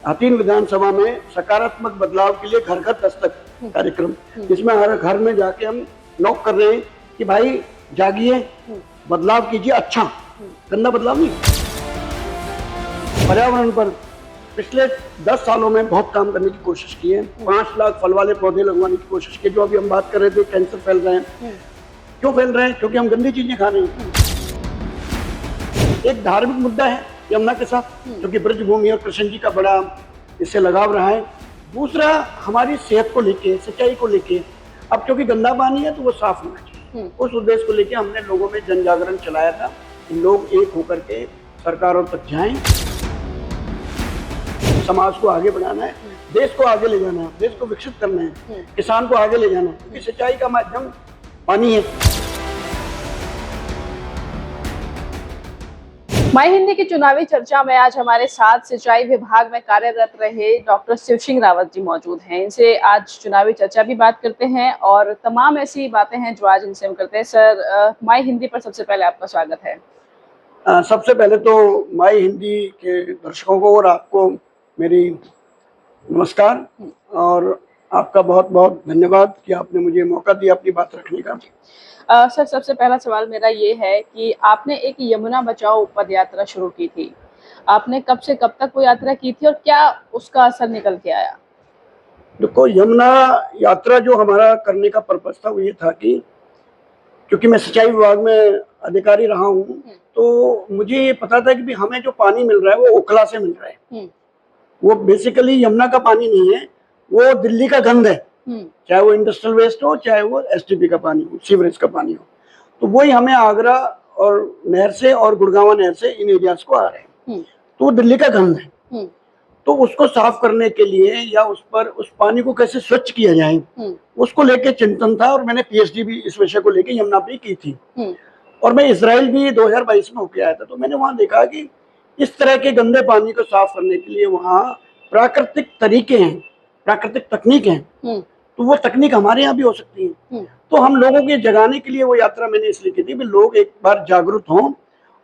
हथीन विधानसभा में सकारात्मक बदलाव के लिए घर घर दस्तक कार्यक्रम, जिसमें हर घर में जाके हम नॉक कर रहे हैं कि भाई जागिए, बदलाव कीजिए, अच्छा, गंदा बदलाव नहीं। पर्यावरण पर पिछले 10 सालों में बहुत काम करने की कोशिश की है। 5 लाख फल वाले पौधे लगवाने की कोशिश की। जो अभी हम बात कर रहे थे, कैंसर फैल रहे हैं, क्यों फैल रहे हैं? क्योंकि हम गंदी चीजें खा रहे हैं। एक धार्मिक मुद्दा है यमुना के साथ, क्योंकि ब्रजभूमि और कृष्ण जी का बड़ा इससे लगाव रहा है। दूसरा, हमारी सेहत को लेके, सच्चाई को लेके, अब क्योंकि गंदा पानी है तो वो साफ होना चाहिए। उस उद्देश्य को लेके हमने लोगों में जन जागरण चलाया था कि लोग एक होकर के सरकारों तक जाएं, समाज को आगे बढ़ाना है, देश को आगे ले जाना है, देश को विकसित करना है, किसान को आगे ले जाना है, क्योंकि सिंचाई का माध्यम पानी है। माई हिंदी की चुनावी चर्चा में आज हमारे साथ सिंचाई विभाग में कार्यरत रहे डॉक्टर शिव सिंह रावत जी मौजूद हैं। इनसे आज चुनावी चर्चा भी बात करते हैं और तमाम ऐसी बातें हैं जो आज इनसे हम करते हैं। सर, माई हिंदी पर सबसे पहले आपका स्वागत है। सबसे पहले तो माई हिंदी के दर्शकों को और आपको मेरी नमस्कार और आपका बहुत बहुत धन्यवाद कि आपने मुझे मौका दिया अपनी बात रखने का। सर, सबसे पहला सवाल मेरा ये है कि आपने एक यमुना बचाओ पद यात्रा शुरू की थी। आपने कब से कब तक वो यात्रा की थी और क्या उसका असर निकल के आया? देखो, यमुना यात्रा जो हमारा करने का पर्पस था वो ये था कि क्योंकि मैं सिंचाई विभाग में अधिकारी रहा हूँ, तो मुझे ये पता था कि हमें जो पानी मिल रहा है वो ओखला से मिल रहा है। वो बेसिकली यमुना का पानी नहीं है, वो दिल्ली का गंद है, चाहे वो इंडस्ट्रियल वेस्ट हो, चाहे वो एसटीपी का पानी हो, सीवरेज का पानी हो। तो वही हमें आगरा और नहर से और गुड़गांव नहर से इन एरियाज को आ रहे हैं, तो वो दिल्ली का गंद है। तो उसको साफ करने के लिए या उस पानी को कैसे स्वच्छ किया जाए, उसको लेके चिंतन था और मैंने पीएचडी भी इस विषय को लेके यमुना पे की थी। और मैं इजराइल भी 2022 में होके आया था, तो मैंने वहां देखा कि इस तरह के गंदे पानी को साफ करने के लिए वहाँ प्राकृतिक तरीके हैं, प्राकृतिक तकनीक हैं, तो वो तकनीक हमारे यहाँ भी हो सकती है। तो हम लोगों के जगाने के लिए वो यात्रा मैंने इसलिए की थी कि लोग एक बार जागरूक हों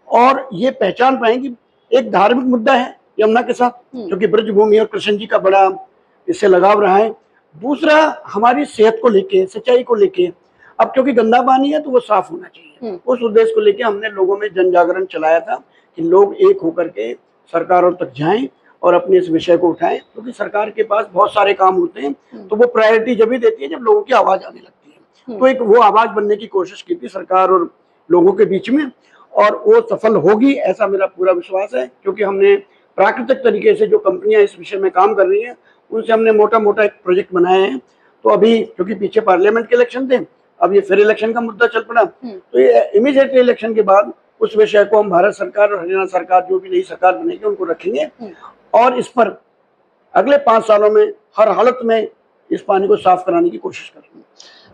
और ये पहचान पाएं कि एक धार्मिक मुद्दा है यमुना के साथ, क्योंकि ब्रजभूमि और कृष्ण जी का बड़ा इससे लगाव रहा है। दूसरा, हमारी सेहत को लेके, सच्चाई को लेके, अब क्योंकि गंदा पानी है तो वो साफ होना चाहिए। उस उद्देश्य को लेके हमने लोगों में जन जागरण चलाया था कि लोग एक होकर के सरकारों तक जाएं और अपने इस विषय को उठाएं, क्योंकि सरकार के पास बहुत सारे काम होते हैं, तो वो प्रायोरिटी जब भी देती है जब लोगों की आवाज आने लगती है। तो एक वो आवाज बनने की कोशिश की थी सरकार और लोगों के बीच में, और वो सफल होगी ऐसा मेरा पूरा विश्वास है, क्योंकि हमने प्राकृतिक तरीके से जो कंपनियां इस विषय में काम कर रही हैं उनसे हमने मोटा मोटा एक प्रोजेक्ट बनाए हैं। तो अभी क्योंकि पीछे पार्लियामेंट के इलेक्शन थे, अब ये फिर इलेक्शन का मुद्दा चल पड़ा, तो ये इमीडिएटली इलेक्शन के बाद उस विषय को हम भारत सरकार और हरियाणा सरकार, जो भी नई सरकार बनेगी, उनको रखेंगे और इस पर अगले 5 सालों में हर हालत में इस पानी को साफ कराने की कोशिश करेंगे।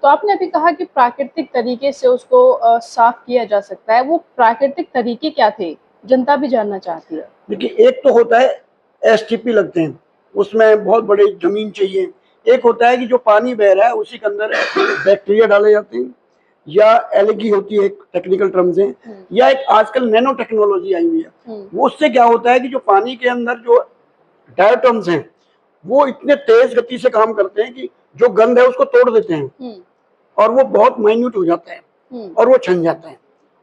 तो आपने अभी कहा कि प्राकृतिक तरीके से उसको साफ किया जा सकता है। वो प्राकृतिक तरीके क्या थे, जनता भी जानना चाहती है। देखिए, एक तो होता है एसटीपी लगते हैं, उसमें बहुत बड़ी जमीन चाहिए। एक होता है कि जो पानी बह रहा है उसी के अंदर बैक्टीरिया डाले जाते हैं, या एलगी होती है टेक्निकल टर्म से, या एक आजकल नैनो टेक्नोलॉजी आई हुई है। वो उससे क्या होता है कि जो पानी के अंदर जो डायटम्स हैं वो इतने तेज गति से काम करते हैं कि जो गंद है उसको तोड़ देते हैं और वो बहुत माइन्यूट हो जाता है और वो छन जाता है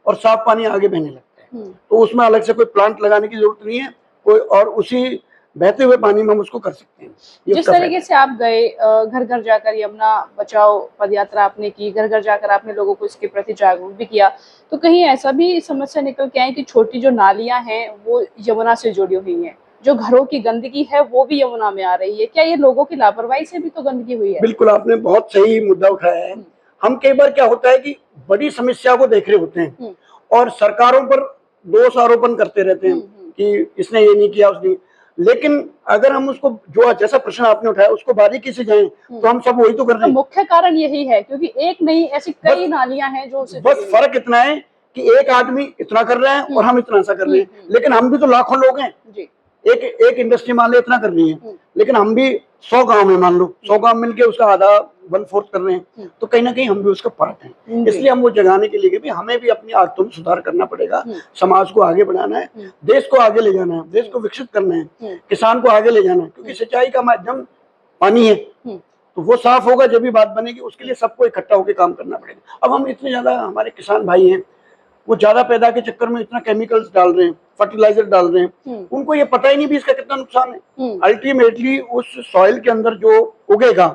और साफ पानी आगे बहने लगता है। तो उसमें अलग से कोई प्लांट लगाने की जरूरत नहीं है कोई, और उसी बहते हुए पानी में हम उसको कर सकते हैं। जिस तरीके से आप गए, घर घर जाकर यमुना बचाओ पदयात्रा आपने की, घर घर जाकर आपने लोगों को इसके प्रति जागरूक भी किया, तो कहीं ऐसा भी समस्या निकल के आई कि छोटी जो नालियां हैं वो यमुना से जुड़ी हुई हैं, जो घरों की गंदगी है वो भी यमुना में आ रही है? क्या ये लोगों की लापरवाही से भी तो गंदगी हुई है? बिल्कुल, आपने बहुत सही मुद्दा उठाया है। हम कई बार क्या होता है कि बड़ी समस्या को देख रहे होते हैं और सरकारों पर दोष आरोपण करते रहते हैं कि इसने ये नहीं किया, उसने। लेकिन अगर हम उसको, जो जैसा प्रश्न आपने उठाया, उसको बारीकी से जाएं तो हम सब वही तो कर रहे हैं। मुख्य कारण यही है क्योंकि एक नहीं, ऐसी कई नालियां हैं जो बस फर्क इतना है कि एक आदमी इतना कर रहा है और हम इतना सा कर रहे हैं, लेकिन हम भी तो लाखों लोग हैं। एक इंडस्ट्री मान लो इतना कर रही है, लेकिन हम भी 100 गांव में, मान लो 100 गांव मिलके उसका आधा 1/4 कर रहे हैं, तो कहीं ना कहीं हम भी उसका पार्ट हैं। जी। इसलिए हम वो जगाने के लिए भी हमें भी अपनी आदतों में सुधार करना पड़ेगा, समाज को आगे बढ़ाना है, देश को आगे ले जाना है, देश को विकसित करना है, किसान को आगे ले जाना है, क्योंकि सिंचाई का माध्यम पानी है, तो वो साफ होगा जब भी बात बनेगी। उसके लिए सबको इकट्ठा होकर काम करना पड़ेगा। अब हम इतने ज्यादा हमारे किसान भाई हैं, वो ज्यादा पैदा के चक्कर में इतना केमिकल्स डाल रहे हैं, फर्टिलाइजर डाल रहे हैं, उनको ये पता ही नहीं भी इसका कितना नुकसान है। अल्टीमेटली उस सॉइल के अंदर जो उगेगा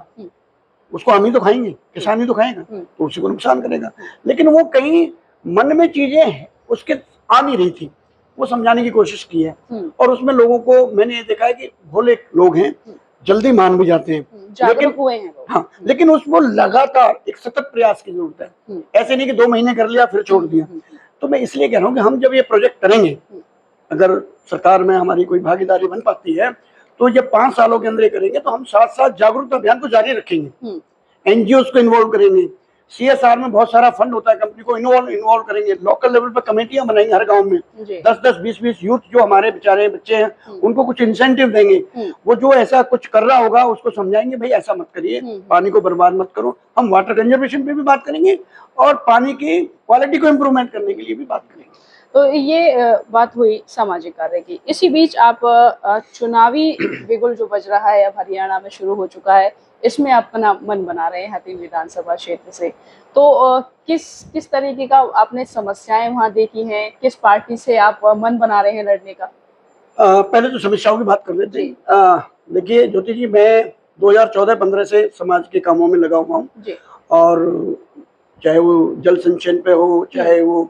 उसको हम ही तो खाएंगे, किसान ही तो खाएगा, तो उसी को नुकसान करेगा। लेकिन वो कहीं मन में चीजें उसके आ नहीं रही थी, वो समझाने की कोशिश की है, और उसमें लोगों को मैंने ये देखा है कि भोले लोग हैं, जल्दी मान भी जाते हैं, जागरूक हुए हैं लोग। हाँ, लेकिन उसको लगातार एक सतत प्रयास की जरूरत है। ऐसे नहीं कि 2 महीने कर लिया फिर छोड़ दिया। तो मैं इसलिए कह रहा हूँ कि हम जब ये प्रोजेक्ट करेंगे, अगर सरकार में हमारी कोई भागीदारी बन पाती है, तो ये 5 सालों के अंदर ये करेंगे, तो हम साथ साथ जागरूकता अभियान को जारी रखेंगे, एनजीओ को इन्वॉल्व करेंगे, CSR में बहुत सारा फंड होता है, कंपनी को इन्वॉल्व करेंगे, लोकल लेवल पर कमेटियां बनाएंगे हर गांव में, 10-10, 20-20 यूथ जो हमारे बेचारे बच्चे हैं उनको कुछ इंसेंटिव देंगे। वो जो ऐसा कुछ कर रहा होगा उसको समझाएंगे, भाई ऐसा मत करिए, पानी को बर्बाद मत करो। हम वाटर कंजर्वेशन पे भी बात करेंगे और पानी की क्वालिटी को इम्प्रूवमेंट करने के लिए भी बात करेंगे। तो ये बात हुई सामाजिक कार्य की। इसी बीच आप चुनावी बिगुल जो बज रहा है अब हरियाणा में शुरू हो चुका है, इसमें अपना मन बना रहे हैं हथीन विधानसभा क्षेत्र से, तो किस तरीके का आपने समस्याएं वहां देखी हैं, किस पार्टी से आप मन बना रहे हैं लड़ने का? पहले तो समस्याओं की बात कर लेते हैं। देखिए ज्योति जी, मैं 2014-15 से समाज के कामों में लगा हुआ हूँ, और चाहे वो जल संचयन पे हो, चाहे वो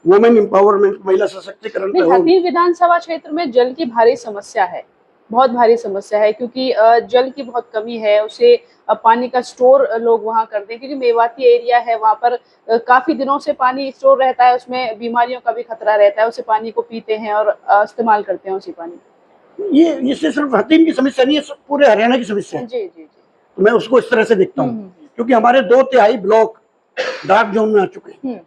वुमेन एम्पावरमेंट, महिला सशक्तिकरण पे हो। हथीन विधानसभा क्षेत्र में जल की भारी समस्या है, बहुत भारी समस्या है, क्योंकि जल की बहुत कमी है। उसे पानी का स्टोर लोग वहाँ करते हैं, क्योंकि मेवाती एरिया है, वहाँ पर काफी दिनों से पानी स्टोर रहता है, उसमें बीमारियों का भी खतरा रहता है। उसे पानी को पीते हैं और इस्तेमाल करते हैं उसी पानी। ये इससे सिर्फ हथीन की समस्या नहीं है, पूरे हरियाणा की समस्या है। जी जी जी। तो मैं उसको इस तरह से देखता हूँ, क्योंकि हमारे 2/3 ब्लॉक डार्क जोन में आ चुके हैं।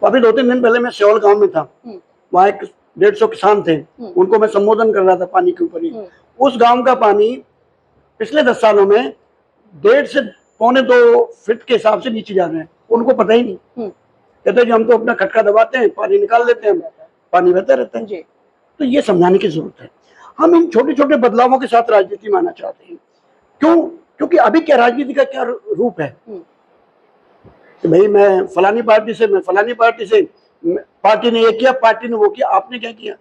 अभी 2-3 दिन पहले मैं सियोल गांव में था, वहाँ 150 किसान थे, उनको मैं संबोधन कर रहा था पानी के ऊपर ही। उस गांव का पानी पिछले 10 सालों में 1.5 से 1.25 फीट के हिसाब से नीचे जा रहे हैं, उनको पता ही नहीं। कहते हैं हम तो अपना खटका दबाते हैं, पानी निकाल लेते हैं, पानी बहता रहता है। तो ये समझाने की जरूरत है। हम इन छोटे छोटे बदलावों के साथ राजनीति में आना चाहते हैं। क्यों? क्योंकि अभी क्या राजनीति का क्या रूप है कि भाई मैं फलानी पार्टी से, मैं फलानी पार्टी से, पार्टी ने ये किया, पार्टी ने वो किया, आपने क्या किया?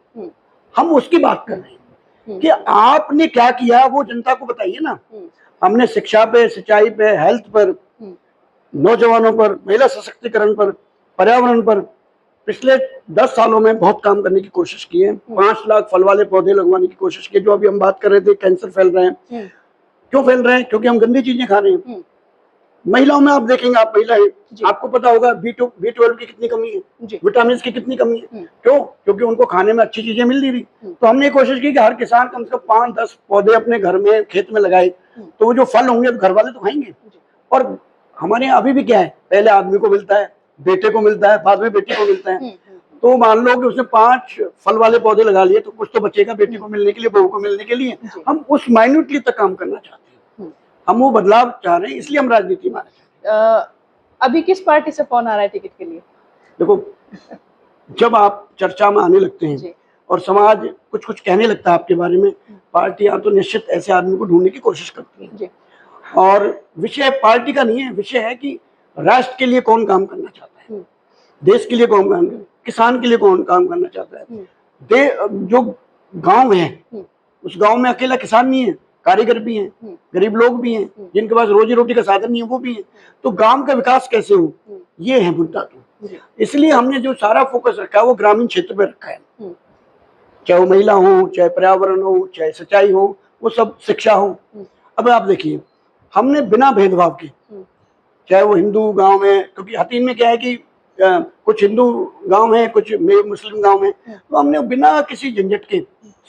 हम उसकी बात कर रहे हैं कि आपने क्या किया, वो जनता को बताइए ना। हमने शिक्षा पे, सिंचाई पे, हेल्थ पर, नौजवानों पर, महिला सशक्तिकरण पर, पर्यावरण पर पिछले 10 सालों में बहुत काम करने की कोशिश की है। 5 लाख फल वाले पौधे लगवाने की कोशिश की। जो अभी हम बात कर रहे थे, कैंसर फैल रहे हैं, क्यों फैल रहे हैं? क्योंकि हम गंदी चीजें खा रहे हैं। महिलाओं में आप देखेंगे, आप महिला है, आपको पता होगा B12 की कितनी कमी है, विटामिन की कितनी कमी है। क्यों? क्योंकि उनको खाने में अच्छी चीजें मिल नहीं रही। तो हमने कोशिश की कि हर किसान कम से कम 5-10 पौधे अपने घर में, खेत में लगाए, तो वो जो फल होंगे घर वाले तो खाएंगे। और हमारे यहाँ अभी भी क्या है, पहले आदमी को मिलता है, बेटे को मिलता है, बाद में बेटी को मिलता है। तो मान लो कि उसने 5 फल वाले पौधे लगा लिए, तो कुछ तो बचेगा बेटी को मिलने के लिए, बहू को मिलने के लिए। हम उस माइन्यूटली तक काम करना चाहते हैं, हम वो बदलाव चाह रहे हैं, इसलिए हम राजनीति में आना चाहते हैं। अभी किस पार्टी से फोन आ रहा है टिकट के लिए? देखो, जब आप चर्चा में आने लगते हैं और समाज कुछ कुछ कहने लगता है आपके बारे में, पार्टियां तो निश्चित ऐसे आदमी को ढूंढने की कोशिश करती हैं। और विषय पार्टी का नहीं है, विषय है कि राष्ट्र के लिए कौन काम करना चाहता है, देश के लिए कौन काम करना, किसान के लिए कौन काम करना चाहता है। जो गांव है, उस गांव में अकेला किसान नहीं है, कारीगर भी हैं, गरीब लोग भी हैं, जिनके पास रोजी रोटी का साधन नहीं है, वो भी है। तो गांव का विकास कैसे हो, ये है मुद्दा। तो इसलिए हमने जो सारा फोकस रखा है वो ग्रामीण क्षेत्र में रखा है, चाहे वो महिला हो, चाहे पर्यावरण हो, चाहे सिंचाई हो, वो सब शिक्षा हो। अब आप देखिए, हमने बिना भेदभाव के, चाहे वो हिंदू गांव में, क्योंकि हथीन में क्या है कि कुछ हिंदू गांव है, कुछ मुस्लिम गांव है, तो हमने बिना किसी झंझट के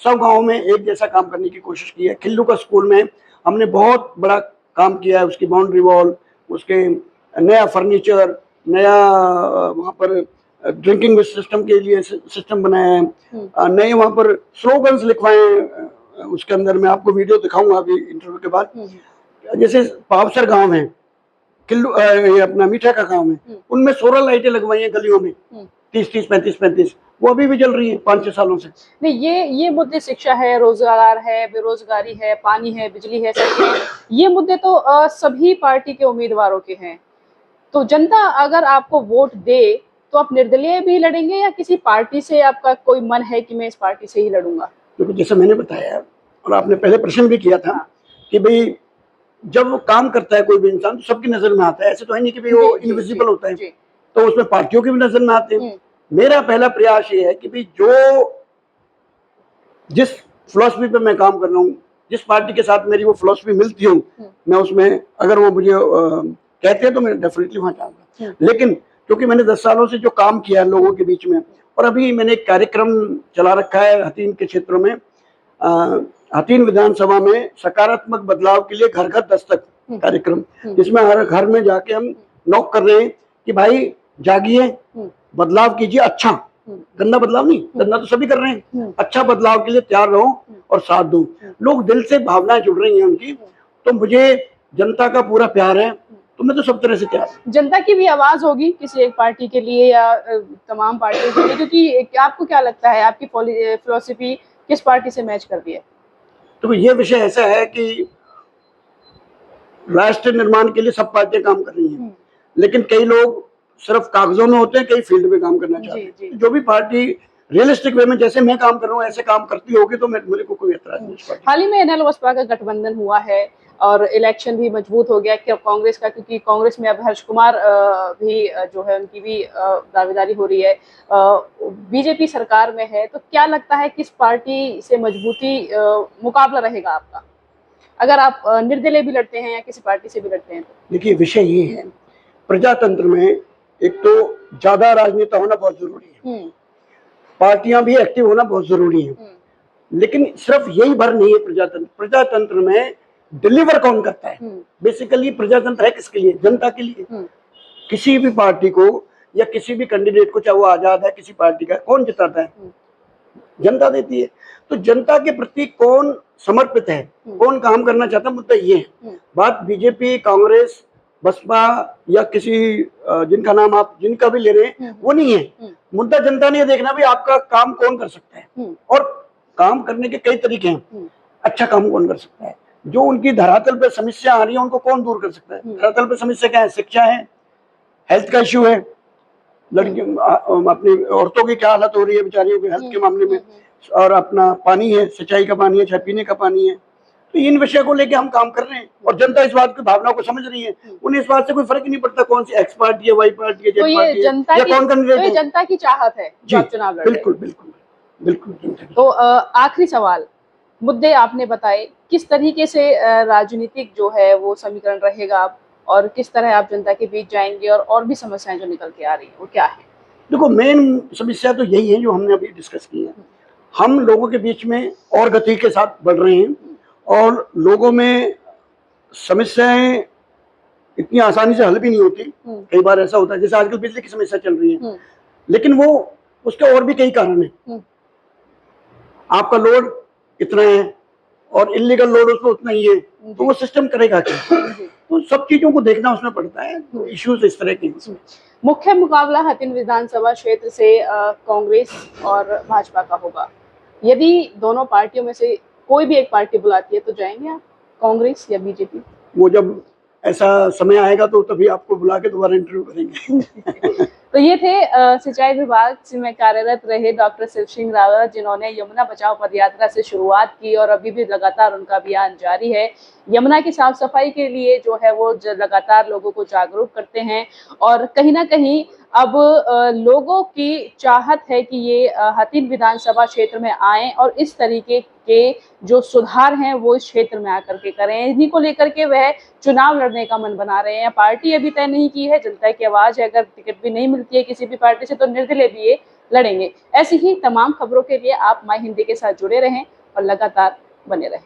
सब गांव में एक जैसा काम करने की कोशिश की है। खिल्लू का स्कूल में हमने बहुत बड़ा काम किया है, उसकी बाउंड्री वॉल, उसके नया फर्नीचर, नया वहाँ पर ड्रिंकिंग सिस्टम के लिए सिस्टम बनाया है, नए वहाँ पर स्लोगन्स लिखवाए हैं। उसके अंदर मैं आपको वीडियो दिखाऊंगा अभी इंटरव्यू के बाद। जैसे पावसर गांव है, किल्लू ये अपना मीठा का गांव है, उनमें 16 लाइटें लगवाई हैं गलियों में, 30-30, 35-35, वो अभी भी जल रही है 5-6 सालों से। नहीं, ये मुद्दे शिक्षा है, रोजगार है, बेरोजगारी है, पानी है, बिजली है, सड़कें हैं, ये मुद्दे तो सभी पार्टी के उम्मीदवारों के हैं। तो जनता अगर आपको वोट दे तो आप निर्दलीय भी लड़ेंगे या किसी पार्टी से आपका कोई मन है कि मैं इस पार्टी से ही लड़ूंगा? क्योंकि जैसा मैंने बताया और आपने पहले प्रश्न भी किया था कि भाई जब वो काम करता है कोई भी इंसान तो सबकी नजर में आता है, ऐसे तो है नहीं कि भाई वो इनविजिबल होता है, तो उसमें पार्टियों की भी नजर में आते हैं। मेरा पहला प्रयास ये है कि भाई जो जिस फिलॉसफी पे मैं काम कर रहा हूँ, जिस पार्टी के साथ मेरी वो फिलॉसफी मिलती हो, मैं उसमें अगर वो मुझे कहते हैं तो मैं डेफिनेटली वहां जाऊंगा। लेकिन क्योंकि मैंने 10 सालों से जो काम किया है लोगों के बीच में, और अभी मैंने एक कार्यक्रम चला रखा है हथीन के क्षेत्रों में, हथीन विधानसभा में सकारात्मक बदलाव के लिए घर घर दस्तक कार्यक्रम, जिसमें हर घर में जाके हम नॉक कर रहे हैं कि भाई जागिए, बदलाव कीजिए, अच्छा, गंदा बदलाव नहीं, गंदा तो सभी कर रहे हैं, अच्छा बदलाव के लिए तैयार रहो और साथ दो। लोग दिल से भावनाएं जुड़ रही हैं उनकी, तो मुझे जनता का पूरा प्यार है, तो मैं तो सब तरह से तैयार हूं। जनता की भी आवाज होगी किसी एक पार्टी के लिए या तमाम पार्टियों के लिए, क्योंकि आपको क्या लगता है आपकी फिलॉसफी किस पार्टी से मैच करती है? तो ये विषय ऐसा है कि राष्ट्र निर्माण के लिए सब पार्टियां काम कर रही हैं, लेकिन कई लोग सिर्फ कागजों में होते हैं, कई फील्ड में काम करना चाहते हैं। जो भी पार्टी रियलिस्टिक वे में जैसे मैं काम कर रहा हूँ ऐसे काम करती होगी तो मेरे को कोई एतराज नहीं। हाल ही में एनएल बसपा का गठबंधन हुआ है और इलेक्शन भी मजबूत हो गया कि कांग्रेस का, क्योंकि कांग्रेस में अब हर्ष कुमार भी जो है उनकी भी दावेदारी हो रही है, बीजेपी सरकार में है। तो क्या लगता है किस पार्टी से मजबूती मुकाबला रहेगा आपका, अगर आप निर्दलीय भी लड़ते हैं या किसी पार्टी से भी लड़ते हैं? तो देखिए विषय ये है, प्रजातंत्र में एक तो ज्यादा राजनेता होना बहुत जरूरी है, पार्टियां भी एक्टिव होना बहुत जरूरी है, लेकिन सिर्फ यही भर नहीं है। प्रजातंत्र में डिलीवर कौन करता है? बेसिकली प्रजातंत्र है किसके लिए? जनता के लिए। किसी भी पार्टी को या किसी भी कैंडिडेट को, चाहे वो आजाद है किसी पार्टी का, कौन जिताता है? जनता देती है। तो जनता के प्रति कौन समर्पित है, कौन काम करना चाहता है, मुद्दा ये है। बात बीजेपी, कांग्रेस, बसपा या किसी जिनका नाम आप जिनका भी ले रहे हैं वो नहीं है। मुद्दा जनता ने देखना भी आपका काम कौन कर सकता है, और काम करने के कई तरीके हैं। अच्छा काम कौन कर सकता है, जो उनकी धरातल पे समस्या आ रही है उनको कौन दूर कर सकता है। धरातल पे समस्या क्या है? शिक्षा है, हेल्थ का इश्यू है, लड़की अपनी औरतों की क्या हालत हो रही है बेचारियों के हेल्थ के मामले में, और अपना पानी है, सिंचाई का पानी है, चाहे पीने का पानी है। तो इन विषय को लेके हम काम कर रहे हैं और जनता इस बात की भावना को समझ रही है। उन्हें इस बात से कोई फर्क नहीं पड़ता कौन सी एक्स पार्टी है, वाई पार्टी है, जेड पार्टी है या कौन कैंडिडेट है। जनता की चाहत है जो आप चुनाव लड़ रहे हैं। बिल्कुल बिल्कुल बिल्कुल। तो आखिरी सवाल, मुद्दे आपने बताए, किस तरीके से राजनीतिक जो है वो समीकरण रहेगा और किस तरह आप जनता के बीच जाएंगे, और भी समस्याएं जो निकल के आ रही है वो क्या है? देखो मेन समस्या तो यही है जो हमने अभी डिस्कस की है। हम लोगों के बीच में और गति के साथ बढ़ रहे हैं और लोगों में समस्याएं इतनी आसानी से हल भी नहीं होती। कई बार ऐसा होता है जैसे आजकल बिजली की समस्या चल रही है, लेकिन वो उसके और भी कई कारण है। आपका लोड इतना है और इलीगल लोड उसमें उतना ही है, तो वो सिस्टम करेगा क्या? तो सब चीजों को देखना उसमें पड़ता है। इश्यूज इस तरह के। मुख्य मुकाबला हथीन विधानसभा क्षेत्र से कांग्रेस और भाजपा का होगा। यदि दोनों पार्टियों में से कोई भी एक पार्टी बुलाती है तो जाएंगे आप, कांग्रेस या बीजेपी? वो जब ऐसा समय आएगा तो तभी आपको बुला के दोबारा इंटरव्यू करेंगे। तो ये थे सिंचाई विभाग में कार्यरत रहे डॉक्टर शिव सिंह रावत, जिन्होंने यमुना बचाओ पदयात्रा से शुरुआत की और अभी भी लगातार उनका अभियान जारी है। यमुना की साफ सफाई के लिए जो है वो लगातार लोगों को जागरूक करते हैं और कहीं ना कहीं अब लोगों की चाहत है कि ये हथीन विधानसभा क्षेत्र में आए और इस तरीके के जो सुधार हैं वो इस क्षेत्र में आकर के करें। इन्हीं को लेकर के वह चुनाव लड़ने का मन बना रहे हैं। पार्टी अभी तय नहीं की है, जनता की आवाज है, अगर टिकट भी नहीं मिलती है किसी भी पार्टी से तो निर्दलीय भी ये लड़ेंगे। ऐसी ही तमाम खबरों के लिए आप माई हिंदी के साथ जुड़े रहें और लगातार बने रहें।